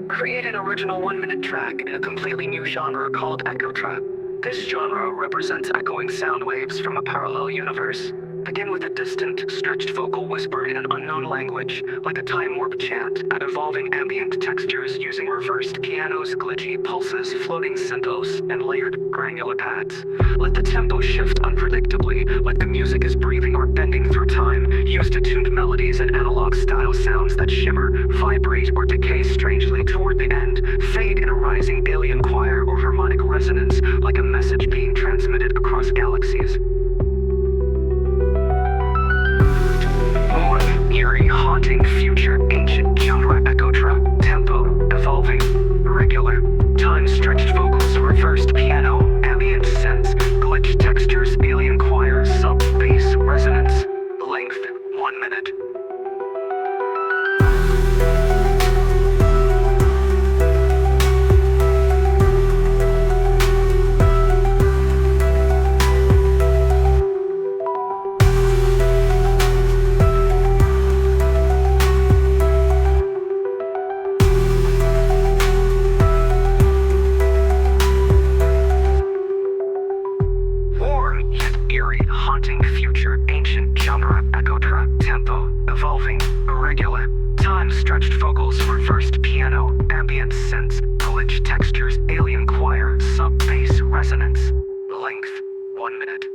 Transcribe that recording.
Create an original 1-minute track in a completely new genre called Echotra. This genre represents echoing sound waves from a parallel universe. Begin with a distant, stretched vocal whispered in an unknown language, like a time-warp chant, add evolving ambient textures using reversed pianos, glitchy pulses, floating synths, and layered granular pads. Let the tempo shift unpredictably, like the music is breathing or bending through time. Use detuned melodies and analog-style sounds that shimmer, vibrate, or decay strangely toward the end. Fade in a rising alien choir or harmonic resonance, like a message being transmitted across galaxies. Eerie, haunting, future, ancient genre, Echotra, tempo, evolving, regular, time-stretched vocals, reversed piano, ambient synths, glitch textures, alien choir, sub-bass, resonance, length, 1 minute. Eerie, haunting, future, ancient genre, Echotra, tempo, evolving, irregular, time-stretched vocals, reversed piano, ambient synths, glitch textures, alien choir, sub-bass, resonance, length, 1 minute.